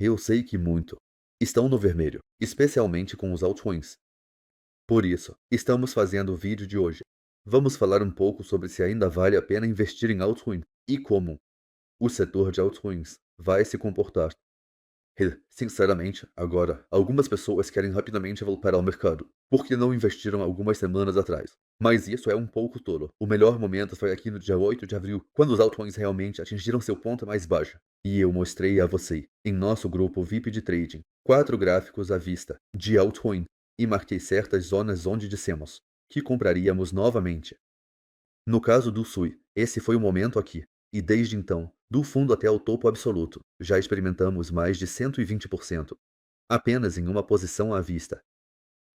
Eu sei que muito estão no vermelho, especialmente com os altcoins. Por isso, estamos fazendo o vídeo de hoje. Vamos falar um pouco sobre se ainda vale a pena investir em altcoin e como o setor de altcoins vai se comportar. Sinceramente, agora, algumas pessoas querem rapidamente voltar ao mercado, porque não investiram algumas semanas atrás. Mas isso é um pouco tolo. O melhor momento foi aqui no dia 8 de abril, quando os altcoins realmente atingiram seu ponto mais baixo. E eu mostrei a você, em nosso grupo VIP de trading, 4 gráficos à vista, de altcoin, e marquei certas zonas onde dissemos que compraríamos novamente. No caso do SUI, esse foi o momento aqui. E desde então, do fundo até o topo absoluto, já experimentamos mais de 120%, apenas em uma posição à vista.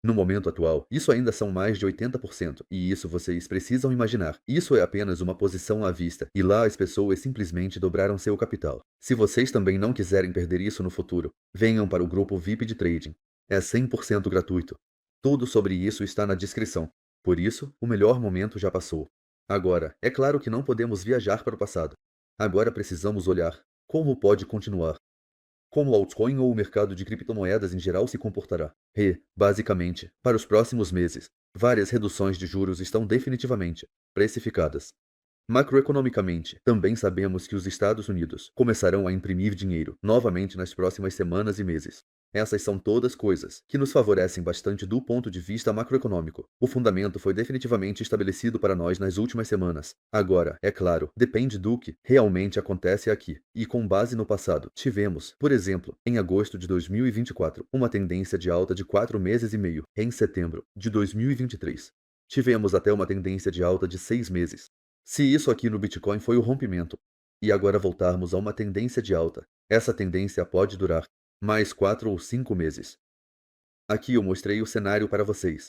No momento atual, isso ainda são mais de 80%, e isso vocês precisam imaginar. Isso é apenas uma posição à vista, e lá as pessoas simplesmente dobraram seu capital. Se vocês também não quiserem perder isso no futuro, venham para o grupo VIP de trading. É 100% gratuito. Tudo sobre isso está na descrição. Por isso, o melhor momento já passou. Agora, é claro que não podemos viajar para o passado. Agora precisamos olhar como pode continuar. Como o altcoin ou o mercado de criptomoedas em geral se comportará. Basicamente, para os próximos meses, várias reduções de juros estão definitivamente precificadas. Macroeconomicamente, também sabemos que os Estados Unidos começarão a imprimir dinheiro novamente nas próximas semanas e meses. Essas são todas coisas que nos favorecem bastante do ponto de vista macroeconômico. O fundamento foi definitivamente estabelecido para nós nas últimas semanas. Agora, é claro, depende do que realmente acontece aqui. E com base no passado, tivemos, por exemplo, em agosto de 2024, uma tendência de alta de 4 meses e meio. Em setembro de 2023, tivemos até uma tendência de alta de 6 meses. Se isso aqui no Bitcoin foi o rompimento, e agora voltarmos a uma tendência de alta, essa tendência pode durar mais 4 ou 5 meses. Aqui eu mostrei o cenário para vocês.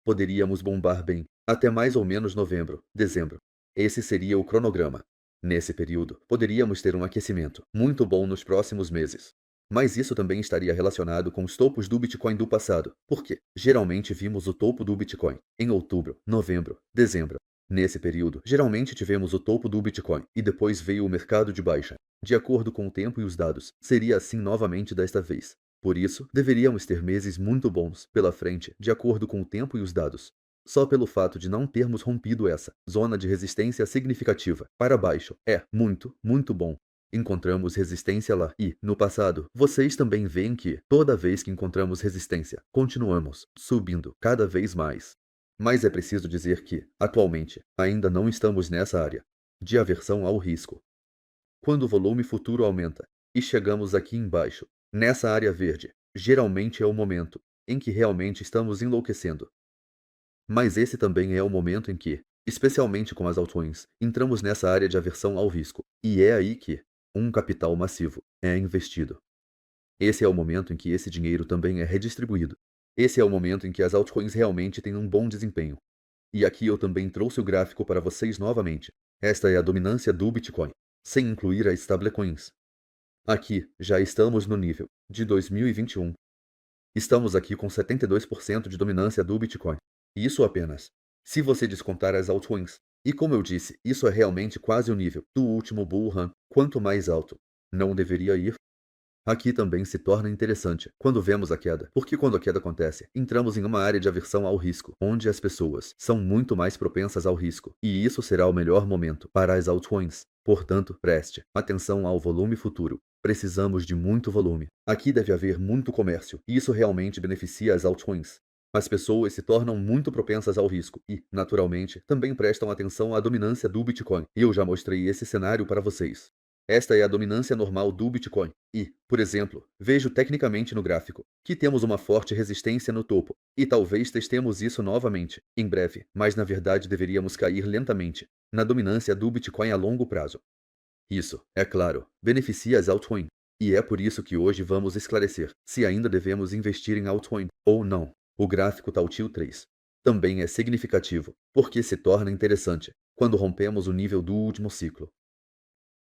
Poderíamos bombar bem, até mais ou menos novembro, dezembro. Esse seria o cronograma. Nesse período, poderíamos ter um aquecimento muito bom nos próximos meses. Mas isso também estaria relacionado com os topos do Bitcoin do passado, porque geralmente vimos o topo do Bitcoin em outubro, novembro, dezembro. Nesse período, geralmente tivemos o topo do Bitcoin e depois veio o mercado de baixa. De acordo com o tempo e os dados, seria assim novamente desta vez. Por isso, deveríamos ter meses muito bons pela frente, de acordo com o tempo e os dados. Só pelo fato de não termos rompido essa zona de resistência significativa para baixo é muito, muito bom. Encontramos resistência lá e, no passado, vocês também veem que, toda vez que encontramos resistência, continuamos subindo cada vez mais. Mas é preciso dizer que, atualmente, ainda não estamos nessa área de aversão ao risco. Quando o volume futuro aumenta e chegamos aqui embaixo, nessa área verde, geralmente é o momento em que realmente estamos enlouquecendo. Mas esse também é o momento em que, especialmente com as altcoins, entramos nessa área de aversão ao risco. E é aí que um capital massivo é investido. Esse é o momento em que esse dinheiro também é redistribuído. Esse é o momento em que as altcoins realmente têm um bom desempenho. E aqui eu também trouxe o gráfico para vocês novamente. Esta é a dominância do Bitcoin, sem incluir as stablecoins. Aqui, já estamos no nível de 2021. Estamos aqui com 72% de dominância do Bitcoin. E isso apenas se você descontar as altcoins. E como eu disse, isso é realmente quase o nível do último bull run. Quanto mais alto, não deveria ir. Aqui também se torna interessante quando vemos a queda, porque quando a queda acontece, entramos em uma área de aversão ao risco, onde as pessoas são muito mais propensas ao risco, e isso será o melhor momento para as altcoins. Portanto, preste atenção ao volume futuro. Precisamos de muito volume. Aqui deve haver muito comércio, e isso realmente beneficia as altcoins. As pessoas se tornam muito propensas ao risco e, naturalmente, também prestam atenção à dominância do Bitcoin. E eu já mostrei esse cenário para vocês. Esta é a dominância normal do Bitcoin. E, por exemplo, vejo tecnicamente no gráfico que temos uma forte resistência no topo, e talvez testemos isso novamente, em breve, mas na verdade deveríamos cair lentamente, na dominância do Bitcoin a longo prazo. Isso, é claro, beneficia as altcoins. E é por isso que hoje vamos esclarecer se ainda devemos investir em altcoin ou não. O gráfico Tautio 3 também é significativo, porque se torna interessante quando rompemos o nível do último ciclo.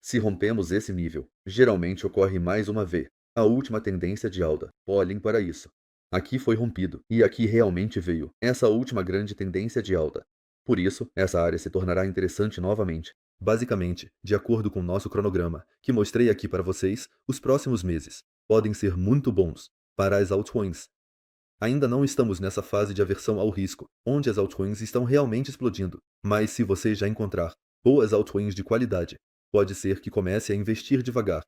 Se rompemos esse nível, geralmente ocorre mais uma vez a última tendência de alta. Olhem para isso. Aqui foi rompido, e aqui realmente veio essa última grande tendência de alta. Por isso, essa área se tornará interessante novamente. Basicamente, de acordo com o nosso cronograma, que mostrei aqui para vocês, os próximos meses podem ser muito bons para as altcoins. Ainda não estamos nessa fase de aversão ao risco, onde as altcoins estão realmente explodindo, mas se você já encontrar boas altcoins de qualidade, pode ser que comece a investir devagar.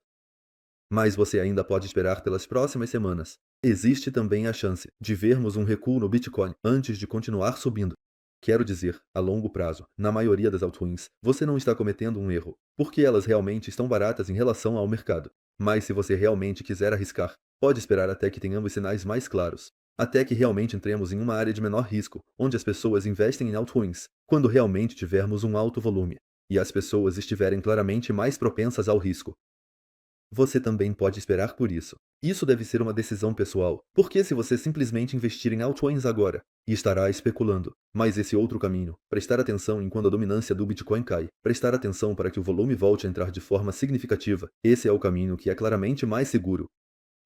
Mas você ainda pode esperar pelas próximas semanas. Existe também a chance de vermos um recuo no Bitcoin antes de continuar subindo. Quero dizer, a longo prazo, na maioria das altcoins, você não está cometendo um erro, porque elas realmente estão baratas em relação ao mercado. Mas se você realmente quiser arriscar, pode esperar até que tenhamos sinais mais claros. Até que realmente entremos em uma área de menor risco, onde as pessoas investem em altcoins, quando realmente tivermos um alto volume, e as pessoas estiverem claramente mais propensas ao risco. Você também pode esperar por isso. Isso deve ser uma decisão pessoal, porque se você simplesmente investir em altcoins agora, estará especulando. Mas esse outro caminho, prestar atenção em quando a dominância do Bitcoin cai, prestar atenção para que o volume volte a entrar de forma significativa, esse é o caminho que é claramente mais seguro.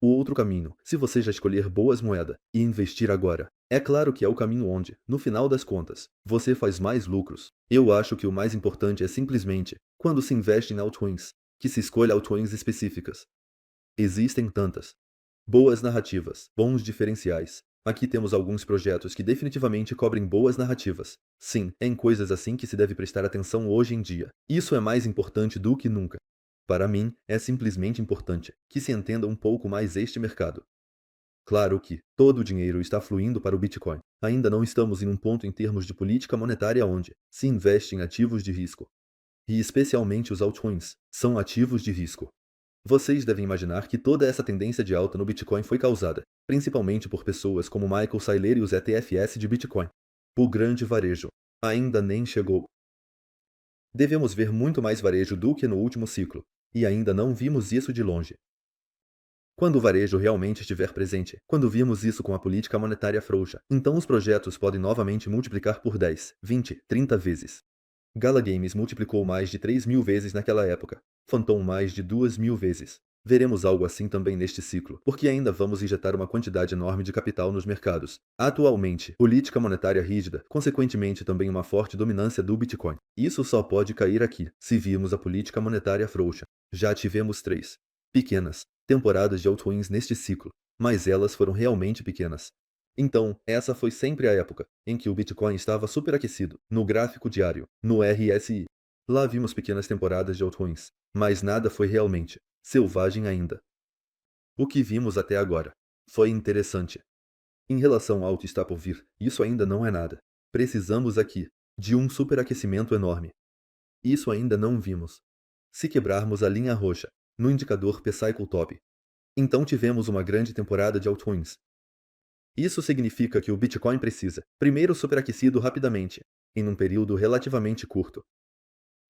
O outro caminho, se você já escolher boas moedas e investir agora, é claro que é o caminho onde, no final das contas, você faz mais lucros. Eu acho que o mais importante é simplesmente, quando se investe em altcoins, que se escolha altcoins específicas. Existem tantas boas narrativas, bons diferenciais. Aqui temos alguns projetos que definitivamente cobrem boas narrativas. Sim, em coisas assim que se deve prestar atenção hoje em dia. Isso é mais importante do que nunca. Para mim, é simplesmente importante que se entenda um pouco mais este mercado. Claro que todo o dinheiro está fluindo para o Bitcoin. Ainda não estamos em um ponto em termos de política monetária onde se investe em ativos de risco. E especialmente os altcoins são ativos de risco. Vocês devem imaginar que toda essa tendência de alta no Bitcoin foi causada, principalmente por pessoas como Michael Saylor e os ETFs de Bitcoin. O grande varejo ainda nem chegou. Devemos ver muito mais varejo do que no último ciclo, e ainda não vimos isso de longe. Quando o varejo realmente estiver presente, quando vimos isso com a política monetária frouxa, então os projetos podem novamente multiplicar por 10, 20, 30 vezes. Gala Games multiplicou mais de 3.000 vezes naquela época, Phantom mais de 2.000 vezes. Veremos algo assim também neste ciclo, porque ainda vamos injetar uma quantidade enorme de capital nos mercados. Atualmente, política monetária rígida, consequentemente também uma forte dominância do Bitcoin. Isso só pode cair aqui, se virmos a política monetária frouxa. Já tivemos 3 pequenas temporadas de altcoins neste ciclo, mas elas foram realmente pequenas. Então, essa foi sempre a época em que o Bitcoin estava superaquecido, no gráfico diário, no RSI. Lá vimos pequenas temporadas de altcoins, mas nada foi realmente selvagem ainda. O que vimos até agora foi interessante. Em relação ao que está por vir, isso ainda não é nada. Precisamos aqui de um superaquecimento enorme. Isso ainda não vimos. Se quebrarmos a linha roxa no indicador P-Cycle Top, então tivemos uma grande temporada de altcoins. Isso significa que o Bitcoin precisa, primeiro, superaquecido rapidamente, em um período relativamente curto.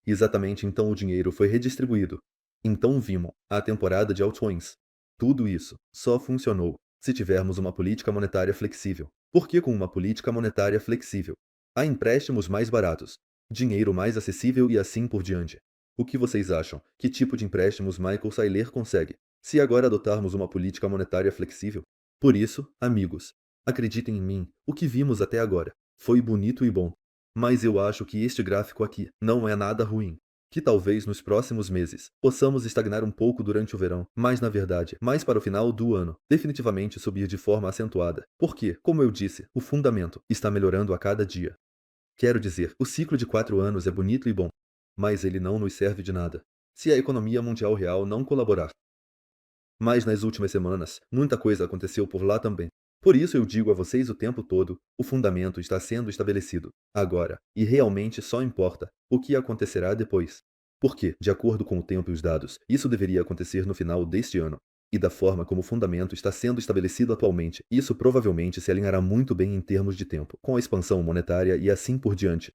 Exatamente então o dinheiro foi redistribuído. Então vimos a temporada de altcoins. Tudo isso só funcionou se tivermos uma política monetária flexível. Porque com uma política monetária flexível, há empréstimos mais baratos, dinheiro mais acessível e assim por diante. O que vocês acham? Que tipo de empréstimos Michael Saylor consegue, se agora adotarmos uma política monetária flexível? Por isso, amigos, acreditem em mim, o que vimos até agora foi bonito e bom. Mas eu acho que este gráfico aqui não é nada ruim. Que talvez nos próximos meses possamos estagnar um pouco durante o verão, mas na verdade, mais para o final do ano, definitivamente subir de forma acentuada. Porque, como eu disse, o fundamento está melhorando a cada dia. Quero dizer, o ciclo de 4 anos é bonito e bom, mas ele não nos serve de nada se a economia mundial real não colaborar. Mas nas últimas semanas, muita coisa aconteceu por lá também. Por isso eu digo a vocês o tempo todo, o fundamento está sendo estabelecido, agora, e realmente só importa o que acontecerá depois. Porque, de acordo com o tempo e os dados, isso deveria acontecer no final deste ano. E da forma como o fundamento está sendo estabelecido atualmente, isso provavelmente se alinhará muito bem em termos de tempo, com a expansão monetária e assim por diante.